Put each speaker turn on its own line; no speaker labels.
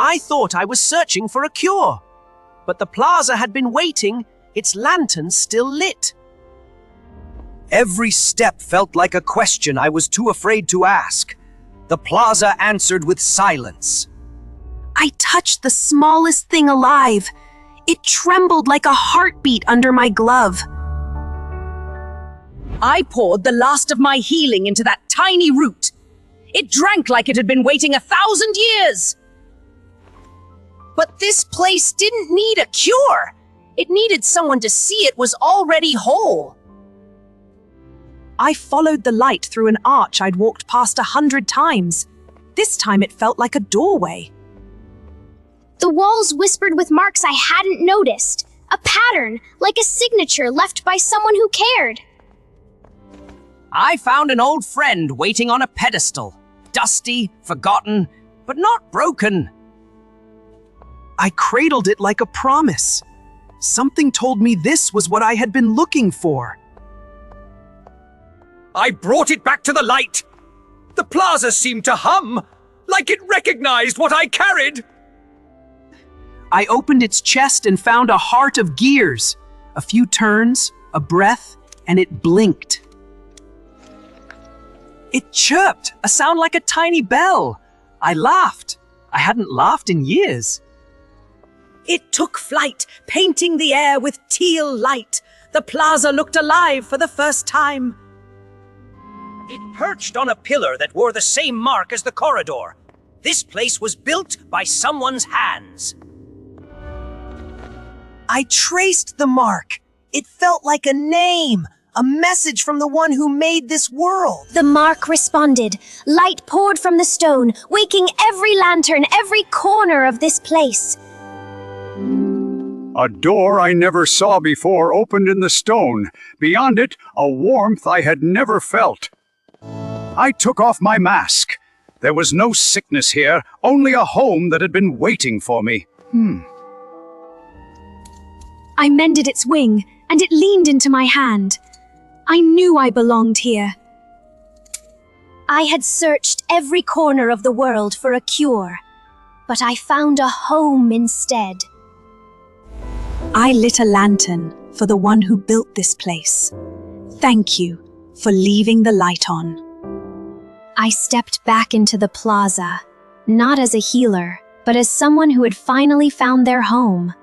I thought I was searching for a cure, but the plaza had been waiting, its lanterns still lit.
Every step felt like a question I was too afraid to ask. The plaza answered with silence.
I touched the smallest thing alive. It trembled like a heartbeat under my glove.
I poured the last of my healing into that tiny root. It drank like it had been waiting 1,000 years.
But this place didn't need a cure. It needed someone to see it was already whole.
I followed the light through an arch I'd walked past 100 times. This time it felt like a doorway.
The walls whispered with marks I hadn't noticed. A pattern, like a signature left by someone who cared.
I found an old friend waiting on a pedestal. Dusty, forgotten, but not broken.
I cradled it like a promise. Something told me this was what I had been looking for.
I brought it back to the light. The plaza seemed to hum, like it recognized what I carried.
I opened its chest and found a heart of gears. A few turns, a breath, and it blinked. It chirped, a sound like a tiny bell. I laughed. I hadn't laughed in years.
It took flight, painting the air with teal light. The plaza looked alive for the first time.
It perched on a pillar that wore the same mark as the corridor. This place was built by someone's hands.
I traced the mark. It felt like a name, a message from the one who made this world.
The mark responded. Light poured from the stone, waking every lantern, every corner of this place.
A door I never saw before opened in the stone. Beyond it, a warmth I had never felt. I took off my mask. There was no sickness here, only a home that had been waiting for me.
I mended its wing, and it leaned into my hand. I knew I belonged here.
I had searched every corner of the world for a cure, but I found a home instead.
I lit a lantern for the one who built this place. Thank you for leaving the light on.
I stepped back into the plaza, not as a healer, but as someone who had finally found their home.